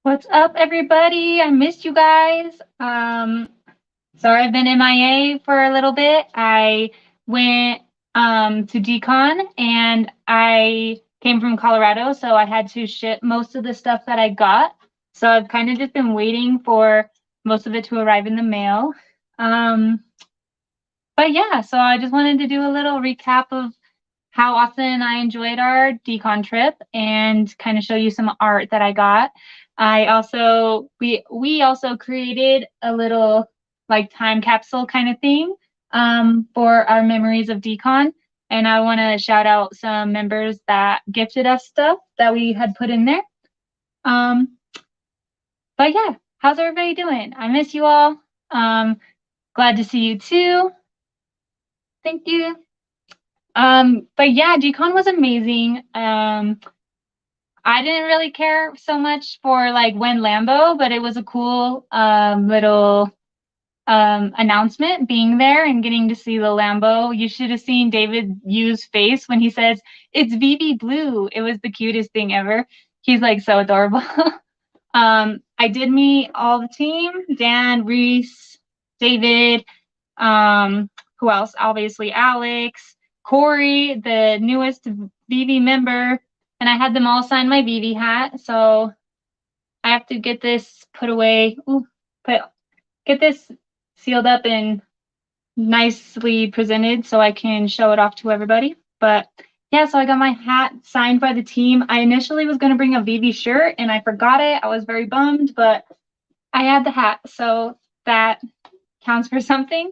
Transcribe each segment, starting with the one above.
What's up, everybody? I missed you guys. Sorry I've been MIA for a little bit. I went to DCon and I came from Colorado, so I had to ship most of the stuff that I got. So I've kind of just been waiting for most of it to arrive in the mail. But yeah, so I just wanted to do a little recap of how often I enjoyed our DCon trip and kind of show you some art that I got. We also created a little like time capsule kind of thing for our memories of DCon. And I want to shout out some members that gifted us stuff that we had put in there. But yeah, how's everybody doing? I miss you all. Glad to see you too. Thank you. But yeah, DCon was amazing. I didn't really care so much for like when Lambo, but it was a cool little announcement being there and getting to see the Lambo. You should have seen David Yu's face when he says it's VV Blue. It was the cutest thing ever. He's like so adorable. I did meet all the team: Dan, Reese, David. Who else? Obviously Alex, Corey, the newest VV member. And I had them all sign my VV hat, so I have to get this put away. Get this sealed up and nicely presented so I can show it off to everybody. But yeah, so I got my hat signed by the team. I initially was going to bring a VV shirt and I forgot it. I was very bummed, but I had the hat, so that counts for something.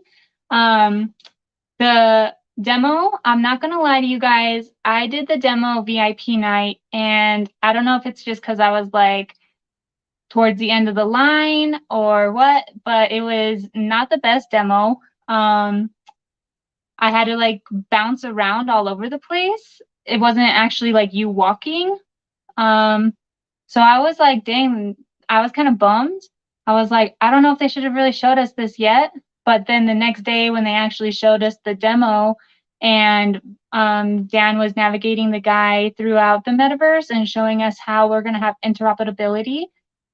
The demo, I'm not going to lie to you guys. I did the demo VIP night, and I don't know if it's just because I was like towards the end of the line or what, but it was not the best demo. I had to like bounce around all over the place. It wasn't actually like you walking. So I was like, dang, I was kind of bummed. I was like, I don't know if they should have really showed us this yet. But then the next day when they actually showed us the demo and Dan was navigating the guy throughout the metaverse and showing us how we're going to have interoperability,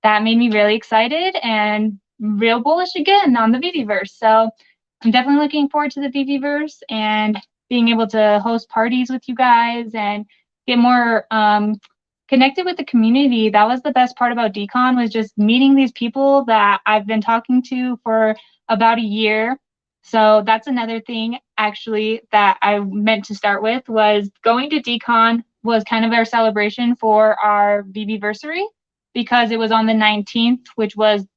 that made me really excited and real bullish again on the VVverse. So I'm definitely looking forward to the VVverse and being able to host parties with you guys and get more connected with the community. That was the best part about DCon, was just meeting these people that I've been talking to for about a year. So that's another thing actually that I meant to start with, was going to DCon was kind of our celebration for our VVversary, because it was on the 19th, which was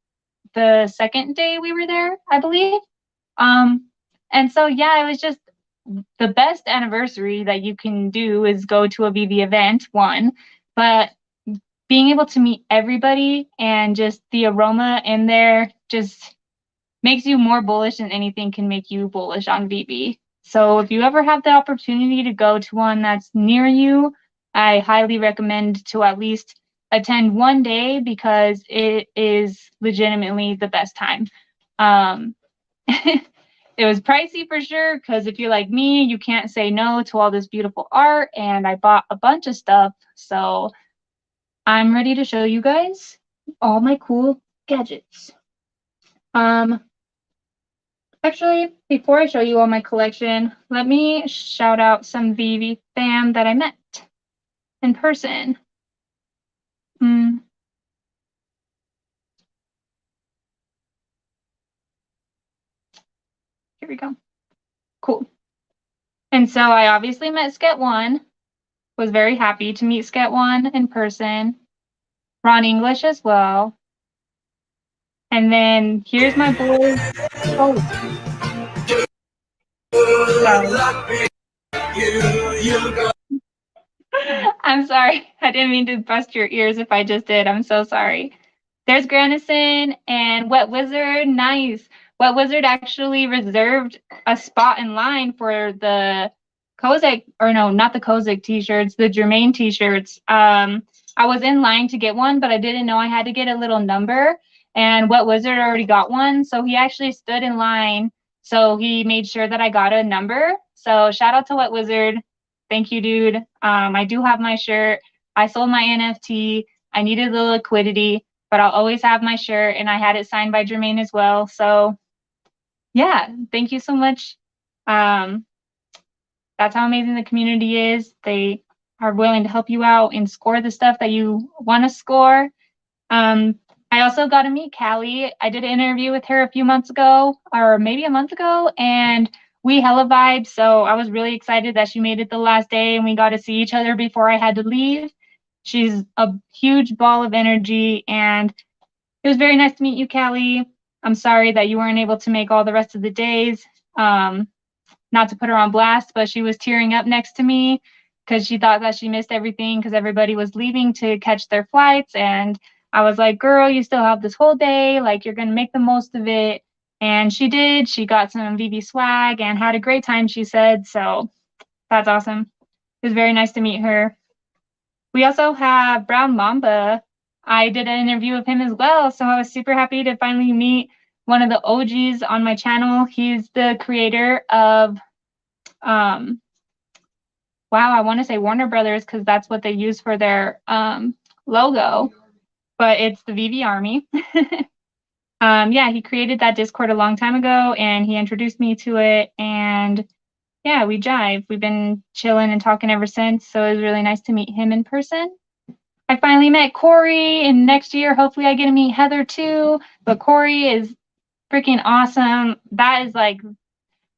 the second day we were there, I believe. And so yeah, it was just the best anniversary that you can do is go to a VV event, one, but being able to meet everybody and just the aroma in there just makes you more bullish than anything can make you bullish on VV. So if you ever have the opportunity to go to one that's near you, I highly recommend to at least attend one day, because it is legitimately the best time. It was pricey for sure, because if you're like me, you can't say no to all this beautiful art, and I bought a bunch of stuff. So I'm ready to show you guys all my cool gadgets. Actually, before I show you all my collection, let me shout out some VV fam that I met in person. Here we go. Cool. And so I obviously met Sket1, was very happy to meet Sket1 in person. Ron English as well. And then here's my boy. Oh. I'm sorry. I didn't mean to bust your ears if I just did. I'm so sorry. There's Granison and Wet Wizard. Nice. Wet Wizard actually reserved a spot in line for the Kozak, or no, not the Kozak t-shirts, the Jermaine t-shirts. I was in line to get one, but I didn't know I had to get a little number, and Wet Wizard already got one, so he actually stood in line, so he made sure that I got a number. So shout out to Wet Wizard. Thank you, dude. I do have my shirt. I sold my NFT. I needed the liquidity. but I'll always have my shirt, and I had it signed by Jermaine as well. So yeah, thank you so much. Um, that's how amazing the community is. They are willing to help you out and score the stuff that you want to score. Um, I also got to meet Callie. I did an interview with her a few months ago, or maybe a month ago, and we hella vibed. So I was really excited that she made it the last day and we got to see each other before I had to leave. She's a huge ball of energy, and it was very nice to meet you, Callie. I'm sorry that you weren't able to make all the rest of the days. Um, Not to put her on blast, but she was tearing up next to me because she thought that she missed everything because everybody was leaving to catch their flights. And I was like, girl, you still have this whole day. Like, you're going to make the most of it. And she did. She got some VV swag and had a great time, she said. So that's awesome. It was very nice to meet her. We also have Brown Mamba. I did an interview with him as well. So I was super happy to finally meet one of the OGs on my channel. He's the creator of wow, I want to say Warner Brothers because that's what they use for their logo, but it's the VV Army. Yeah, he created that Discord a long time ago, and he introduced me to it, and yeah, we jive. We've been chilling and talking ever since, so it was really nice to meet him in person. I finally met Corey, and next year, hopefully I get to meet Heather too, but Corey is freaking awesome. That is like,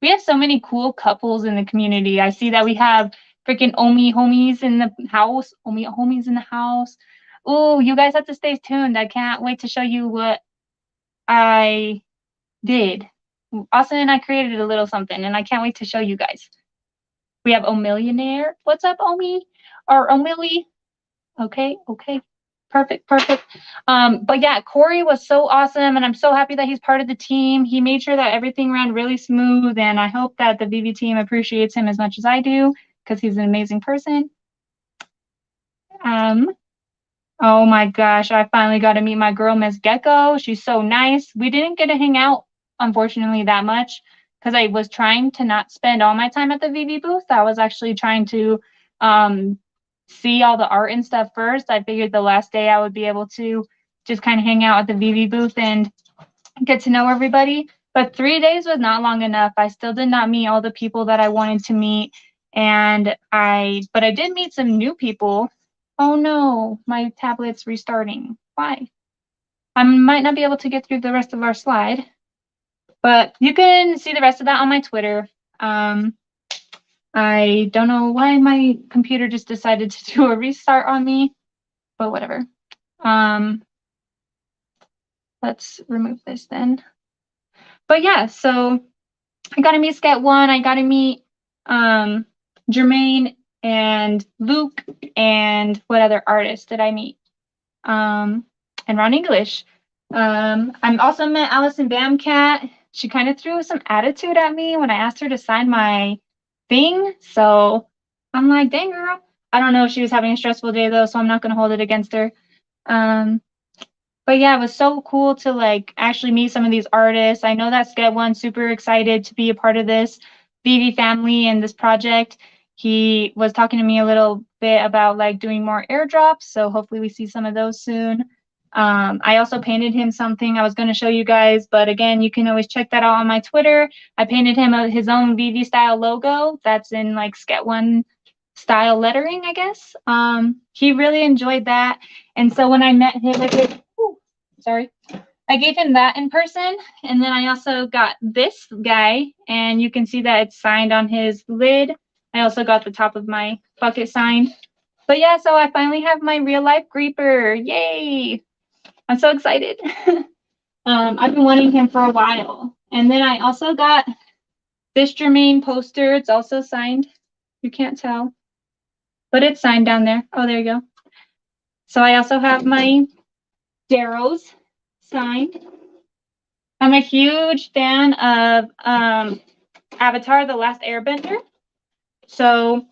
we have so many cool couples in the community. I see that we have freaking Omi homies in the house. Omi homies in the house. Oh, you guys have to stay tuned. I can't wait to show you what I did. Austin and I created a little something, and I can't wait to show you guys. We have Omillionaire. What's up, Omi? Or Omilly? Okay, okay. Perfect, perfect. But yeah, Corey was so awesome, and I'm so happy that he's part of the team. He made sure that everything ran really smooth, and I hope that the VV team appreciates him as much as I do, because he's an amazing person. Oh my gosh, I finally got to meet my girl, Miss Gecko. She's so nice. We didn't get to hang out, unfortunately, that much, because I was trying to not spend all my time at the VV booth. I was actually trying to see all the art and stuff first. I figured the last day I would be able to just kind of hang out at the VV booth and get to know everybody. But 3 days was not long enough. I still did not meet all the people that I wanted to meet. But I did meet some new people. Oh no, my tablet's restarting. Why? I might not be able to get through the rest of our slide, but you can see the rest of that on my Twitter. I don't know why my computer just decided to do a restart on me, but whatever. Let's remove this then. But yeah, so I got to meet Sket One. I got to meet Jermaine and Luke, and what other artist did I meet? And Ron English. I'm also met Allison Bamcat. She kind of threw some attitude at me when I asked her to sign my thing. So I'm like, dang girl. I don't know if she was having a stressful day though, so I'm not gonna hold it against her. But yeah, it was so cool to like actually meet some of these artists. I know that Sket One's super excited to be a part of this VV family and this project. He was talking to me a little bit about like doing more airdrops, so hopefully we see some of those soon. I also painted him something I was going to show you guys, but again, you can always check that out on my Twitter. I painted him his own VV style logo that's in like Sket One style lettering, I guess. He really enjoyed that. And so when I met him, I gave him that in person. And then I also got this guy, and you can see that it's signed on his lid. I also got the top of my bucket signed. But yeah, so I finally have my real life Creeper. Yay! I'm so excited. I've been wanting him for a while. And then I also got this Jermaine poster. It's also signed. You can't tell, but it's signed down there. Oh, there you go. So I also have my Darrows signed. I'm a huge fan of Avatar: The Last Airbender. So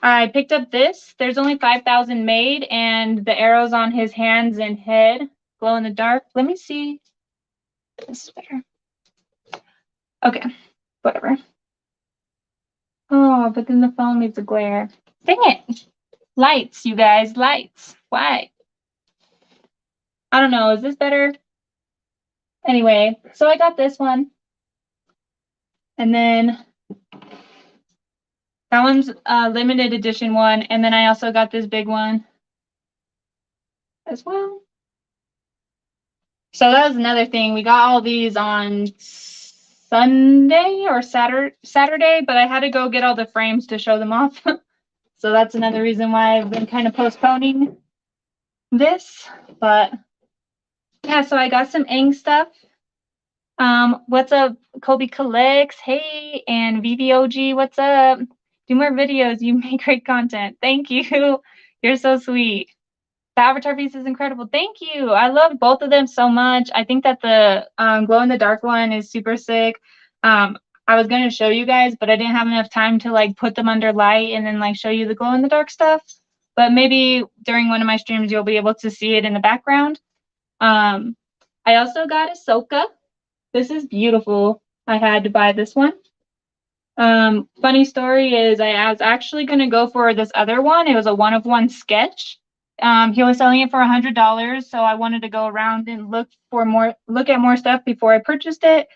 I picked up this. There's only 5,000 made, and the arrows on his hands and head glow in the dark. Let me see. This is better. Okay, whatever. Oh, but then the phone leaves a glare. Dang it. Lights, you guys, lights. Why? I don't know. Is this better? Anyway, so I got this one. And then that one's a limited edition one. And then I also got this big one as well. So that was another thing. We got all these on Sunday or Saturday, but I had to go get all the frames to show them off. So that's another reason why I've been kind of postponing this. But yeah, so I got some Aang stuff. What's up, Kobe Collects? Hey, and VVOG, what's up? Do more videos. You make great content. Thank you. You're so sweet. The Avatar piece is incredible. Thank you. I love both of them so much. I think that the glow in the dark one is super sick. I was going to show you guys, but I didn't have enough time to like put them under light and then like show you the glow in the dark stuff. But maybe during one of my streams, you'll be able to see it in the background. I also got Ahsoka. This is beautiful. I had to buy this one. Funny story is I was actually going to go for this other one. It was a one-of-one sketch. He was selling it for $100, so I wanted to go around and look at more stuff before I purchased it.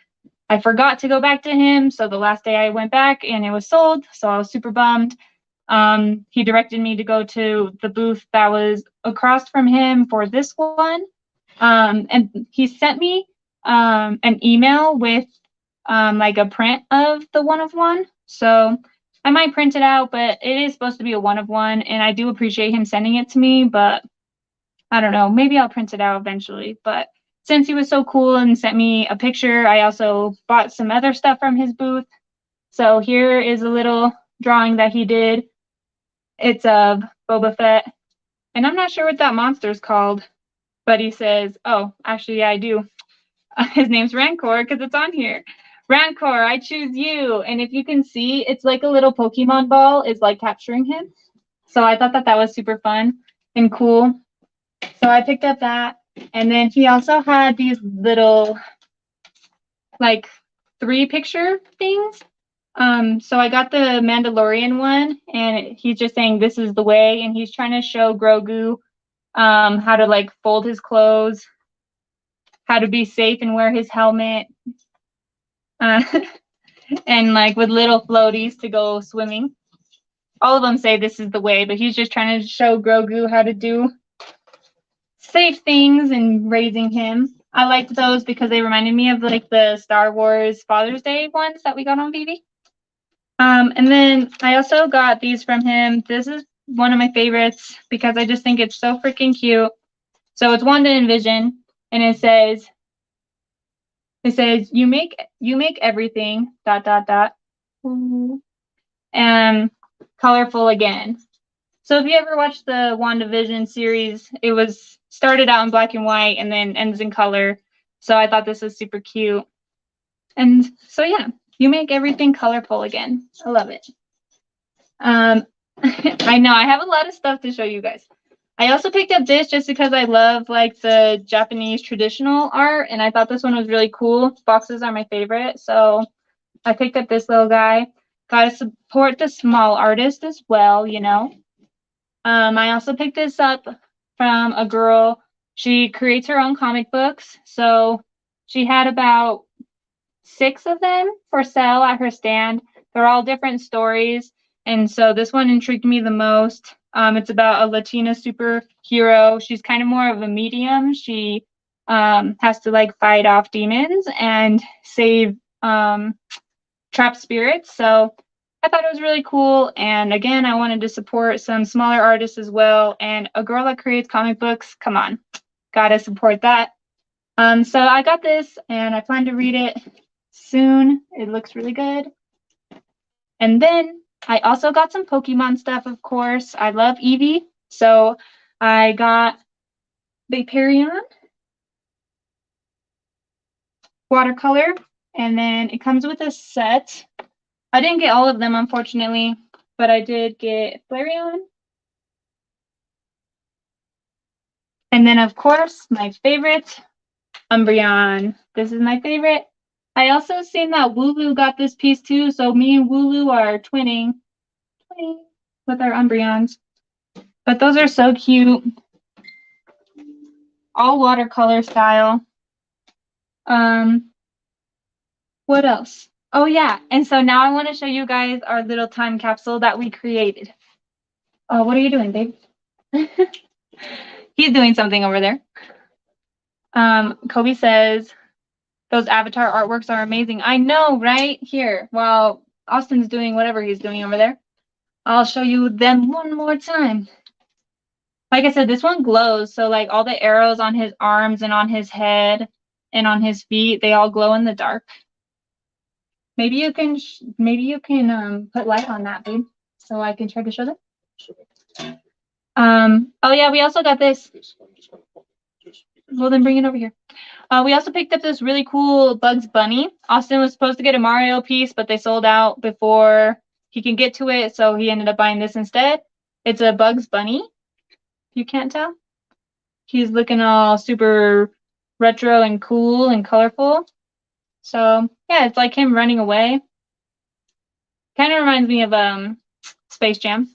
I forgot to go back to him, so the last day I went back and it was sold, so I was super bummed. He directed me to go to the booth that was across from him for this one, and he sent me an email with like a print of the one-of-one. So I might print it out, but it is supposed to be a one-of-one, and I do appreciate him sending it to me, but I don't know, maybe I'll print it out eventually. But since he was so cool and sent me a picture, I also bought some other stuff from his booth. So here is a little drawing that he did. It's of Boba Fett, and I'm not sure what that monster's called, but he says, oh, actually, yeah, I do. His name's Rancor because it's on here. Rancor, I choose you. And if you can see, it's like a little Pokemon ball is like capturing him. So I thought that was super fun and cool. So I picked up that. And then he also had these little like 3 picture things. So I got the Mandalorian one, and he's just saying this is the way, and he's trying to show Grogu how to like fold his clothes, how to be safe and wear his helmet, and like with little floaties to go swimming. All of them say this is the way, but he's just trying to show Grogu how to do safe things and raising him. I liked those because they reminded me of like the Star Wars Father's Day ones that we got on VV. And then I also got these from him. This is one of my favorites because I just think it's so freaking cute. So it's Wanda and Vision, and it says you make everything ... and colorful again. So if you ever watched the WandaVision series, it was started out in black and white and then ends in color. So I thought this was super cute. And so yeah, you make everything colorful again. I love it. I know I have a lot of stuff to show you guys. I also picked up this just because I love like the Japanese traditional art, and I thought this one was really cool. Boxes are my favorite, so I picked up this little guy. Gotta support the small artist as well, you know. I also picked this up from a girl. She creates her own comic books, so she had about 6 of them for sale at her stand. They're all different stories, and so this one intrigued me the most. It's about a Latina superhero. She's kind of more of a medium. She has to like fight off demons and save trapped spirits. So I thought it was really cool. And again, I wanted to support some smaller artists as well. And a girl that creates comic books, come on, gotta support that. So I got this, and I plan to read it soon. It looks really good. And then I also got some Pokemon stuff, of course. I love Eevee. So I got Vaporeon watercolor, and then it comes with a set. I didn't get all of them, unfortunately, but I did get Flareon. And then, of course, my favorite, Umbreon. This is my favorite. I also seen that Wooloo got this piece too, so me and Wooloo are twinning with our Umbreons. But those are so cute. all watercolor style. What else? Oh yeah, and so now I want to show you guys our little time capsule that we created. What are you doing, babe? He's doing something over there. Kobe says, those avatar artworks are amazing. I know, right? Here, while Austin's doing whatever he's doing over there, I'll show you them one more time. Like I said, this one glows. So like all the arrows on his arms and on his head and on his feet, they all glow in the dark. Maybe you can put light on that, babe, so I can try to show them. Oh yeah, we also got this. Well, then bring it over here. We also picked up this really cool Bugs Bunny. Austin was supposed to get a Mario piece, but they sold out before he can get to it, so he ended up buying this instead. It's a Bugs Bunny, if you can't tell. He's looking all super retro and cool and colorful. So yeah, it's like him running away. Kind of reminds me of Space Jam.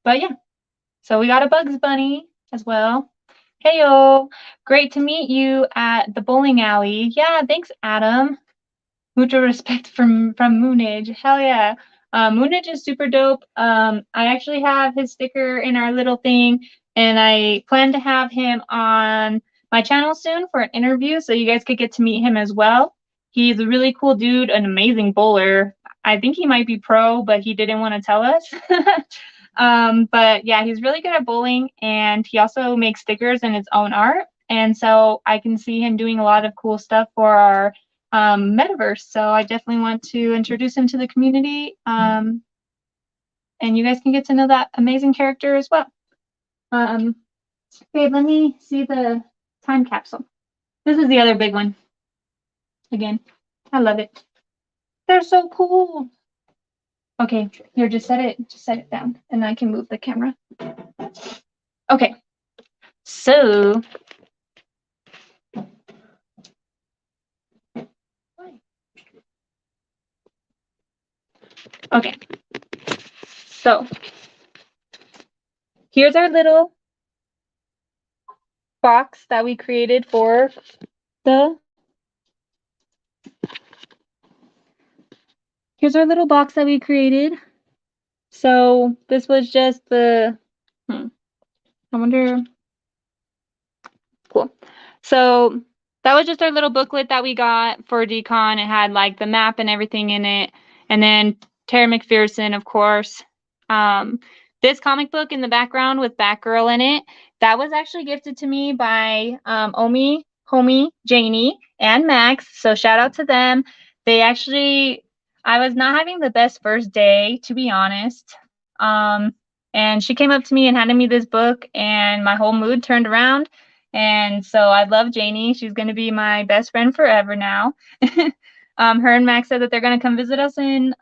But yeah, so we got a Bugs Bunny as well. Heyo, great to meet you at the bowling alley. Yeah, thanks, Adam. Mucho respect from Moonage. Hell yeah. Moonage is super dope. I actually have his sticker in our little thing, and I plan to have him on my channel soon for an interview, so you guys could get to meet him as well. He's a really cool dude, an amazing bowler. I think he might be pro, but he didn't want to tell us. But yeah, he's really good at bowling, and he also makes stickers in his own art. And so I can see him doing a lot of cool stuff for our metaverse. So I definitely want to introduce him to the community. And you guys can get to know that amazing character as well. Okay, let me see the time capsule. This is the other big one. Again, I love it. They're so cool. Okay, here, just set it down, and I can move the camera. Okay, so okay, so here's our little box that we created for the. Here's our little box that we created. So this was just the. I wonder. Cool. So that was just our little booklet that we got for DCon. It had like the map and everything in it. And then Tara McPherson, of course. This comic book in the background with Batgirl in it, that was actually gifted to me by Omi, Homie, Janie, and Max. So shout out to them. They actually, I was not having the best first day, to be honest. And she came up to me and handed me this book, and my whole mood turned around. And so I love Janie. She's going to be my best friend forever now. Her and Max said that they're going to come visit us in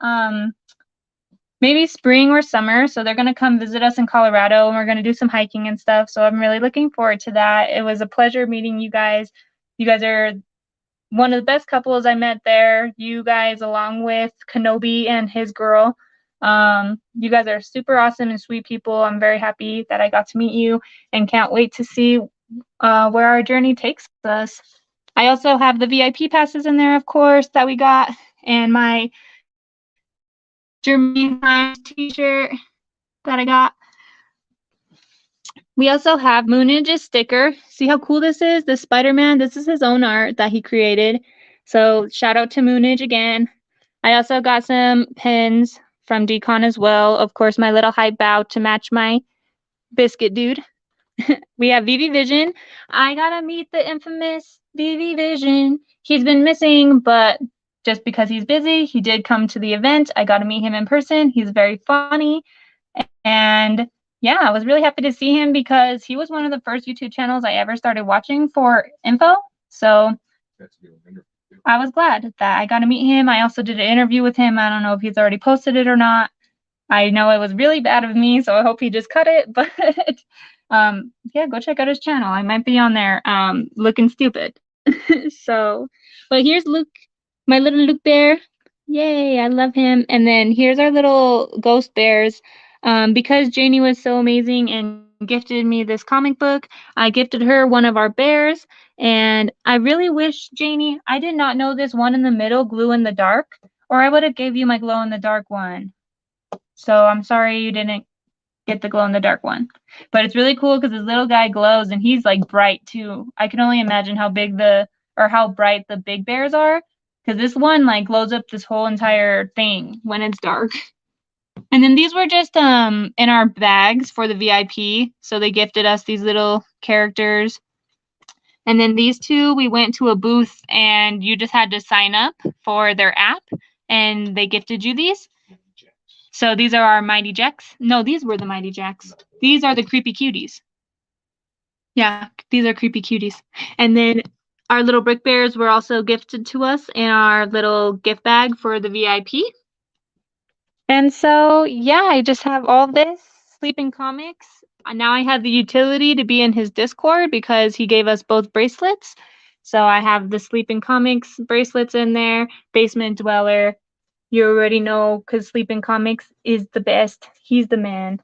maybe spring or summer. So they're going to come visit us in Colorado, and we're going to do some hiking and stuff. So I'm really looking forward to that. It was a pleasure meeting you guys. You guys are one of the best couples I met there. You guys, along with Kenobi and his girl. You guys are super awesome and sweet people. I'm very happy that I got to meet you and can't wait to see where our journey takes us. I also have the VIP passes in there, of course, that we got, and my Germany Times t-shirt that I got. We also have Moonage's sticker. See how cool this is? The Spider-Man. This is his own art that he created. So shout out to Moonage again. I also got some pins from DCon as well. Of course, my little hype bow to match my biscuit dude. We have VV Vision. I gotta meet the infamous VV Vision. He's been missing, but just because he's busy, he did come to the event. I got to meet him in person. He's very funny. And yeah, I was really happy to see him because he was one of the first YouTube channels I ever started watching for info. So I was glad that I got to meet him. I also did an interview with him. I don't know if he's already posted it or not. I know it was really bad of me, so I hope he just cut it. But yeah, go check out his channel. I might be on there looking stupid. So, but here's Luke, my little Luke bear. Yay, I love him. And then here's our little ghost bears. Because Janie was so amazing and gifted me this comic book. I gifted her one of our bears, and I really wish, Janie, I did not know this one in the middle, glow in the dark, or I would have gave you my glow in the dark one. So I'm sorry you didn't get the glow in the dark one. But it's really cool because this little guy glows and he's like bright too. I can only imagine how big or how bright the big bears are, because this one like glows up this whole entire thing when it's dark. And then these were just in our bags for the VIP. So they gifted us these little characters. And then these two, we went to a booth and you just had to sign up for their app and they gifted you these. So these are our Mighty Jacks. No, these were the Mighty Jacks. These are the Creepy Cuties. Yeah, these are Creepy Cuties. And then our little brick bears were also gifted to us in our little gift bag for the VIP. And so, yeah, I just have all this Sleeping Comics. Now I have the utility to be in his Discord because he gave us both bracelets. So I have the Sleeping Comics bracelets in there, Basement Dweller. You already know because Sleeping Comics is the best. He's the man.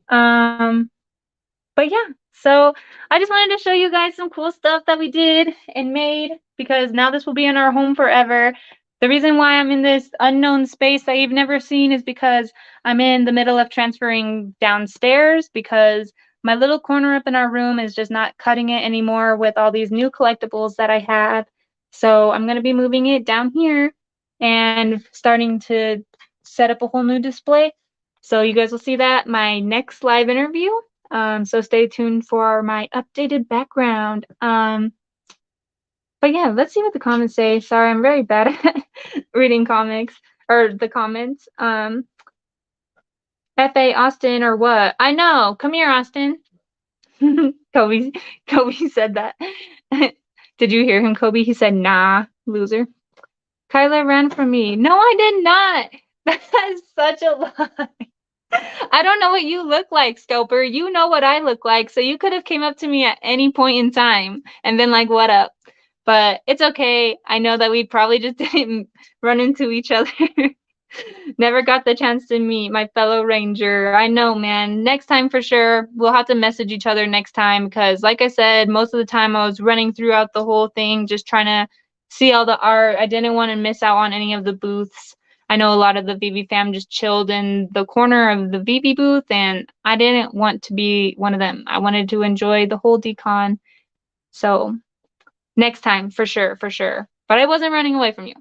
But yeah, so I just wanted to show you guys some cool stuff that we did and made because now this will be in our home forever. The reason why I'm in this unknown space that you've never seen is because I'm in the middle of transferring downstairs because my little corner up in our room is just not cutting it anymore with all these new collectibles that I have. So I'm going to be moving it down here and starting to set up a whole new display. So you guys will see that my next live interview. So stay tuned for my updated background. But yeah, let's see what the comments say. Sorry, I'm very bad at reading comics or the comments. F.A. Austin or what? I know. Come here, Austin. Kobe said that. Did you hear him, Kobe? He said, nah, loser. Kyla ran from me. No, I did not. That is such a lie. I don't know what you look like, Scalper. You know what I look like, so you could have came up to me at any point in time and been like, what up? But it's okay. I know that we probably just didn't run into each other. Never got the chance to meet my fellow ranger. I know, man. Next time for sure. We'll have to message each other next time because, like I said, most of the time I was running throughout the whole thing, just trying to see all the art. I didn't want to miss out on any of the booths. I know a lot of the VV fam just chilled in the corner of the VV booth, and I didn't want to be one of them. I wanted to enjoy the whole DCon. So next time, for sure, for sure. But I wasn't running away from you.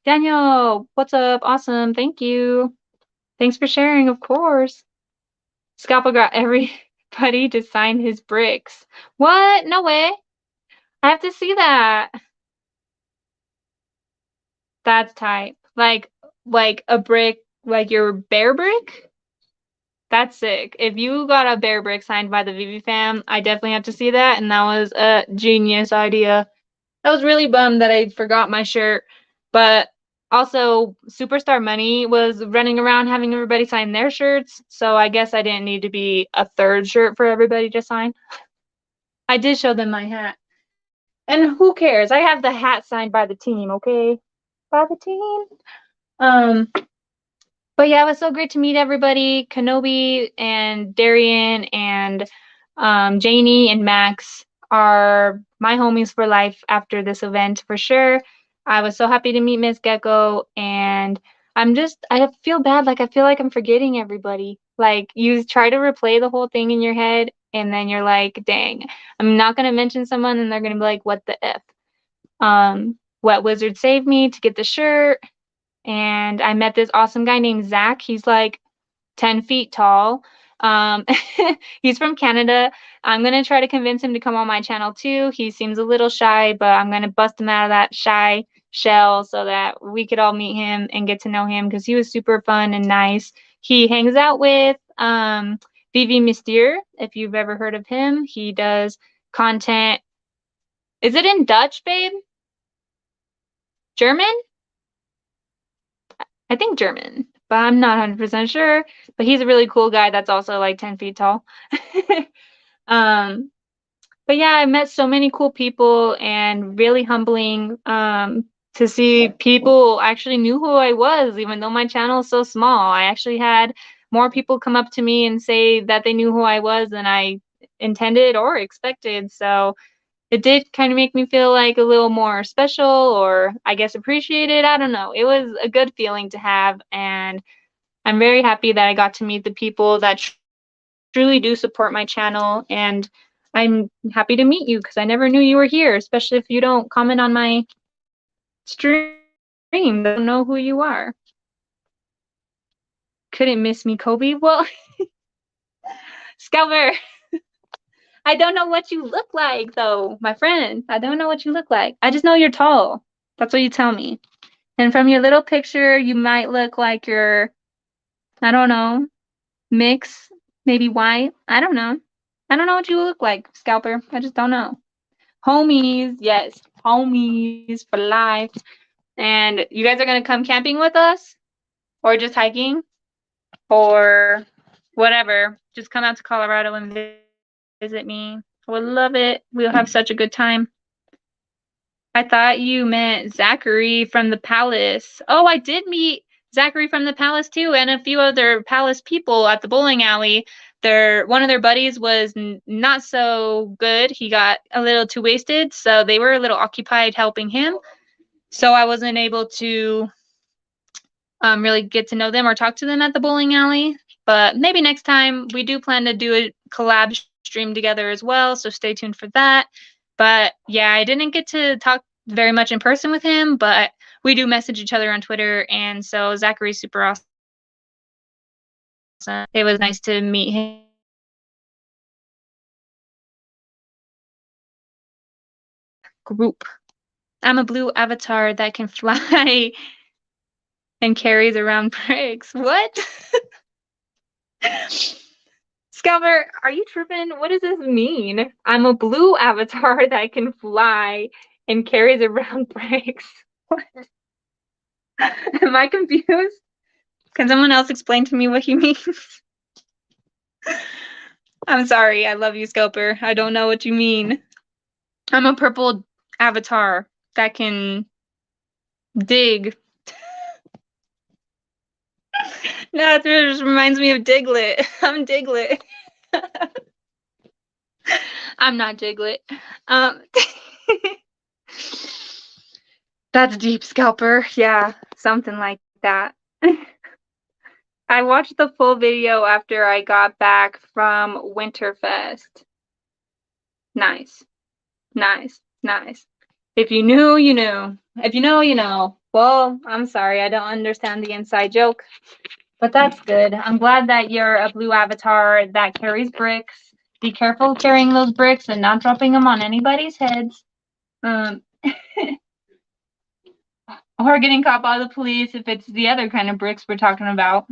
Daniel, what's up? Awesome. Thank you. Thanks for sharing, of course. Scalpa got everybody to sign his bricks. What? No way. I have to see that. That's tight. Like a brick, like your bear brick? That's sick. If you got a bear brick signed by the VV fam, I definitely have to see that, and that was a genius idea. I was really bummed that I forgot my shirt, but also Superstar Money was running around having everybody sign their shirts, so I guess I didn't need to be a third shirt for everybody to sign. I did show them my hat. And who cares? I have the hat signed by the team, okay? By the team. But yeah, it was so great to meet everybody. Kenobi and Darian and Janie and Max are my homies for life after this event for sure. I was so happy to meet Miss Gecko, and I feel bad. Like, I feel like I'm forgetting everybody. Like, you try to replay the whole thing in your head, and then you're like, dang, I'm not going to mention someone, and they're going to be like, what the F? Wet Wizard saved me to get the shirt. And I met this awesome guy named Zach. He's like 10 feet tall. He's from Canada. I'm going to try to convince him to come on my channel too. He seems a little shy, but I'm going to bust him out of that shy shell so that we could all meet him and get to know him because he was super fun and nice. He hangs out with V.V. Mystere, if you've ever heard of him. He does content. Is it in Dutch, babe? German? I think German, but I'm not 100% sure. But he's a really cool guy that's also like 10 feet tall. But yeah, I met so many cool people and really humbling to see people actually knew who I was, even though my channel is so small. I actually had more people come up to me and say that they knew who I was than I intended or expected. So it did kind of make me feel like a little more special, or I guess appreciated. I don't know. It was a good feeling to have, and I'm very happy that I got to meet the people that truly do support my channel, and I'm happy to meet you because I never knew you were here, especially if you don't comment on my stream. I don't know who you are. Couldn't miss me, Kobe. Well, Scalper, I don't know what you look like, though, my friend. I don't know what you look like. I just know you're tall. That's what you tell me. And from your little picture, you might look like you're, I don't know, mix, maybe white. I don't know. I don't know what you look like, Scalper. I just don't know. Homies, yes, homies for life. And you guys are going to come camping with us? Or just hiking? Or whatever. Just come out to Colorado and visit me. I would love it. We'll have such a good time. I thought you meant Zachary from the Palace. Oh, I did meet Zachary from the Palace too, and a few other Palace people at the bowling alley. One of their buddies was not so good. He got a little too wasted, so they were a little occupied helping him. So I wasn't able to really get to know them or talk to them at the bowling alley. But maybe next time. We do plan to do a collab stream together as well, so stay tuned for that. But yeah, I didn't get to talk very much in person with him, but we do message each other on Twitter, and so Zachary's super awesome. It was nice to meet him. Group. I'm a blue avatar that can fly and carries around bricks. What? Scalper, are you tripping? What does this mean? I'm a blue avatar that can fly and carries around bricks. What? Am I confused? Can someone else explain to me what he means? I'm sorry. I love you, Scalper. I don't know what you mean. I'm a purple avatar that can dig. No, it just reminds me of Diglett. I'm Diglett. I'm not Diglett. That's deep, Scalper. Yeah, something like that. I watched the full video after I got back from Winterfest. Nice. Nice. Nice. If you knew, you knew. If you know, you know. Well, I'm sorry, I don't understand the inside joke. But that's good. I'm glad that you're a blue avatar that carries bricks. Be careful carrying those bricks and not dropping them on anybody's heads. Or getting caught by the police if it's the other kind of bricks we're talking about.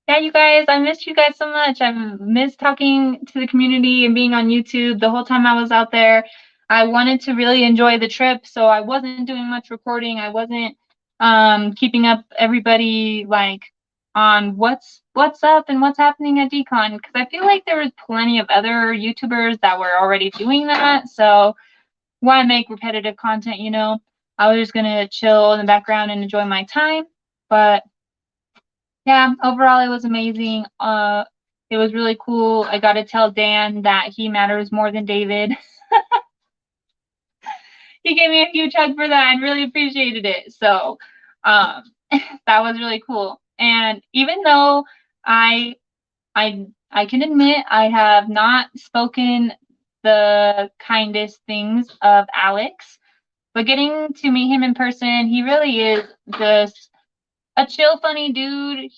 Yeah, you guys, I missed you guys so much. I missed talking to the community and being on YouTube the whole time I was out there. I wanted to really enjoy the trip, so I wasn't doing much recording. I wasn't keeping up everybody like on what's up and what's happening at DCon, because I feel like there was plenty of other YouTubers that were already doing that. So why make repetitive content, you know? I was just gonna chill in the background and enjoy my time. But yeah, overall it was amazing. It was really cool. I got to tell Dan that he matters more than David. He gave me a huge hug for that and really appreciated it. So that was really cool. And even though I I can admit I have not spoken the kindest things of Alex, but getting to meet him in person, he really is just a chill, funny dude.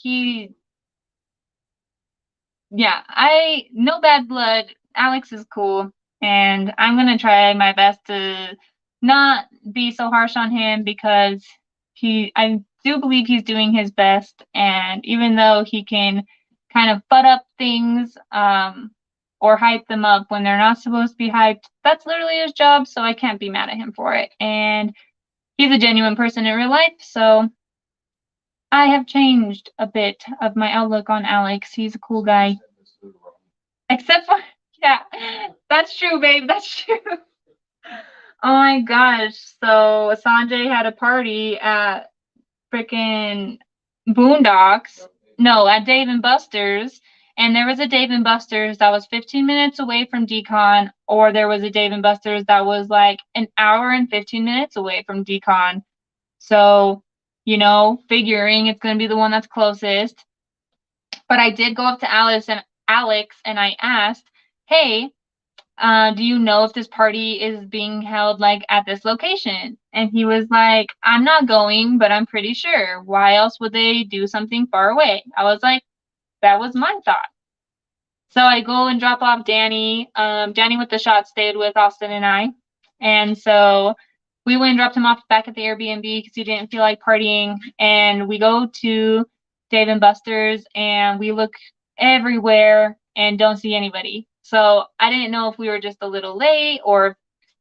No bad blood. Alex is cool, and I'm gonna try my best to not be so harsh on him because I do believe he's doing his best, and even though he can kind of butt up things, or hype them up when they're not supposed to be hyped, that's literally his job, so I can't be mad at him for it. And he's a genuine person in real life, so I have changed a bit of my outlook on Alex. He's a cool guy. Except for, yeah, that's true, babe. That's true. Oh my gosh. So Sanjay had a party at freaking Boondocks. No, at Dave and Buster's. And there was a Dave and Buster's that was 15 minutes away from DCon, or there was a Dave and Buster's that was like an hour and 15 minutes away from DCon. So, figuring it's going to be the one that's closest. But I did go up to Alex and I asked, hey, do you know if this party is being held like at this location? And he was like, I'm not going, but I'm pretty sure. Why else would they do something far away? I was like, that was my thought. So I go and drop off Danny. Danny with the shot stayed with Austin and I. And so we went and dropped him off back at the Airbnb because he didn't feel like partying. And we go to Dave and Buster's and we look everywhere and don't see anybody. So I didn't know if we were just a little late or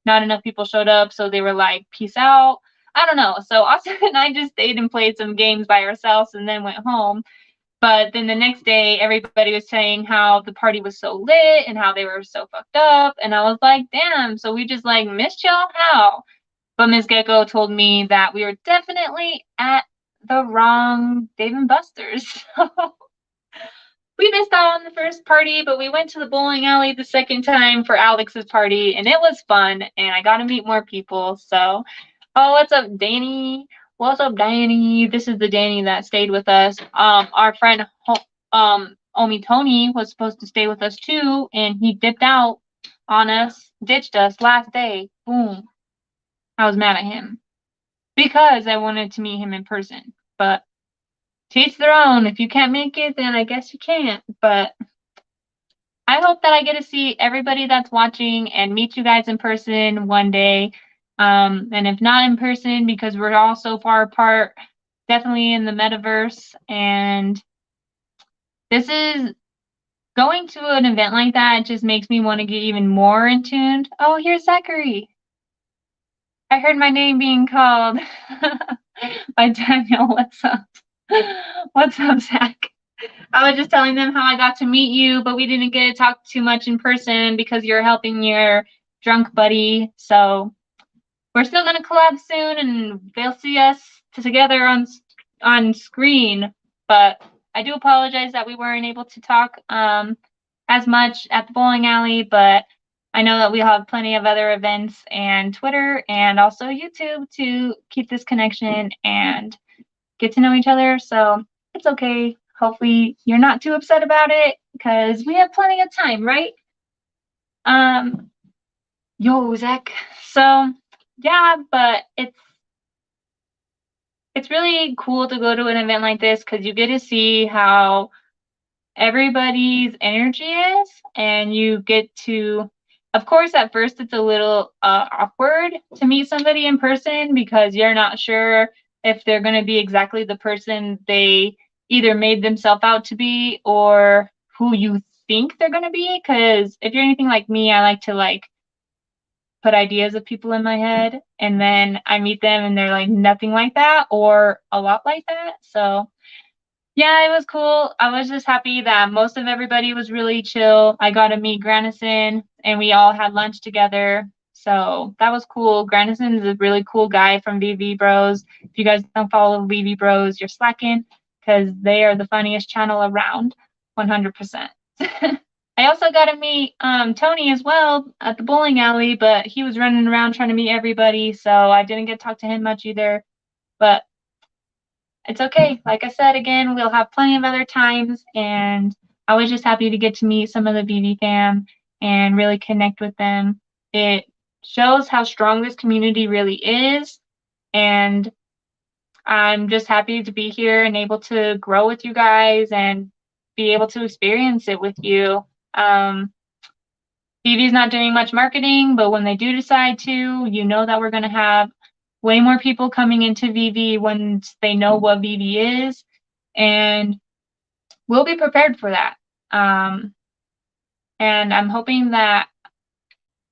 not enough people showed up. So they were like, peace out. I don't know. So Austin and I just stayed and played some games by ourselves and then went home. But then the next day, everybody was saying how the party was so lit and how they were so fucked up. And I was like, damn, so we just like missed y'all? How? But Ms. Gecko told me that we were definitely at the wrong Dave and Buster's. We missed out on the first party, but we went to the bowling alley the second time for Alex's party, and it was fun, and I got to meet more people. So, oh, what's up, Danny? What's up, Danny? This is the Danny that stayed with us. Our friend, Omi Tony was supposed to stay with us too, and he dipped out on us, ditched us last day. Boom. I was mad at him because I wanted to meet him in person, but to each their own. If you can't make it, then I guess you can't. But I hope that I get to see everybody that's watching and meet you guys in person one day. And if not in person, because we're all so far apart, definitely in the metaverse. And this is going to an event like that just makes me want to get even more in tuned. Oh, here's Zachary. I heard my name being called by Daniel. What's up? What's up, Zach? I was just telling them how I got to meet you, but we didn't get to talk too much in person because you're helping your drunk buddy. So we're still gonna collab soon, and they'll see us together on screen. But I do apologize that we weren't able to talk as much at the bowling alley. But I know that we'll have plenty of other events and Twitter and also YouTube to keep this connection and get to know each other. So it's okay. Hopefully you're not too upset about it because we have plenty of time, right? Yo, Zach. So yeah, but it's really cool to go to an event like this because you get to see how everybody's energy is, and you get to, of course, at first it's a little awkward to meet somebody in person because you're not sure if they're going to be exactly the person they either made themselves out to be or who you think they're going to be. Because if you're anything like me, I like to put ideas of people in my head, and then I meet them and they're like nothing like that or a lot like that. So yeah, it was cool. I was just happy that most of everybody was really chill. I got to meet Granison and we all had lunch together. So that was cool. Granison is a really cool guy from VV Bros. If you guys don't follow VV Bros, you're slacking because they are the funniest channel around, 100%. I also got to meet Tony as well at the bowling alley, but he was running around trying to meet everybody, so I didn't get to talk to him much either. But it's okay. Like I said, again, we'll have plenty of other times, and I was just happy to get to meet some of the VV fam and really connect with them. It shows how strong this community really is, and I'm just happy to be here and able to grow with you guys and be able to experience it with you. VV's not doing much marketing, but when they do decide to, you know that we're going to have way more people coming into VV once they know what VV is, and we'll be prepared for that. And I'm hoping that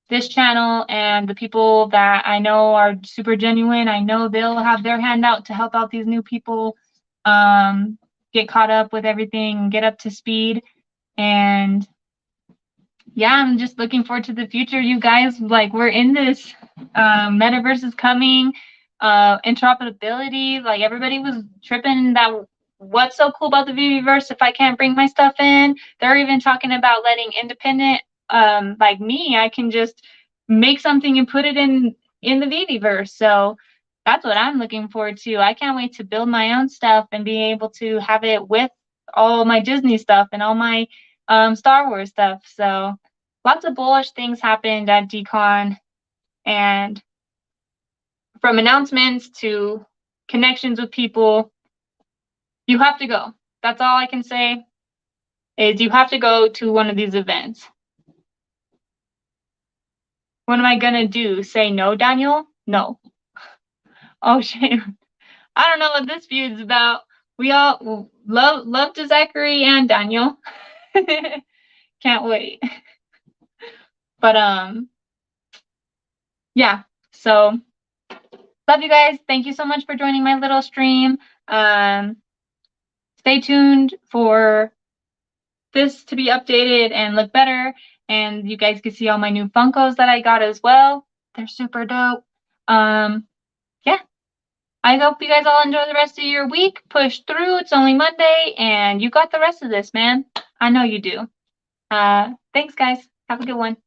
this channel and the people that I know are super genuine, I know they'll have their hand out to help out these new people get caught up with everything, get up to speed. And yeah, I'm just looking forward to the future, you guys. Like, we're in this. Metaverse is coming. Interoperability. Like, everybody was tripping that what's so cool about the VVverse if I can't bring my stuff in? They're even talking about letting independent, like me, I can just make something and put it in the VVverse. So that's what I'm looking forward to. I can't wait to build my own stuff and be able to have it with all my Disney stuff and all my Star Wars stuff. So lots of bullish things happened at DCon, and from announcements to connections with people, you have to go. That's all I can say, is you have to go to one of these events. What am I gonna do? Say no, Daniel? No. Oh, shame. I don't know what this feud is about. We all love to Zachary and Daniel. Can't wait. But yeah. So love you guys. Thank you so much for joining my little stream. Stay tuned for this to be updated and look better. And you guys can see all my new Funkos that I got as well. They're super dope. Yeah. I hope you guys all enjoy the rest of your week. Push through. It's only Monday, and you got the rest of this, man. I know you do. Thanks, guys. Have a good one.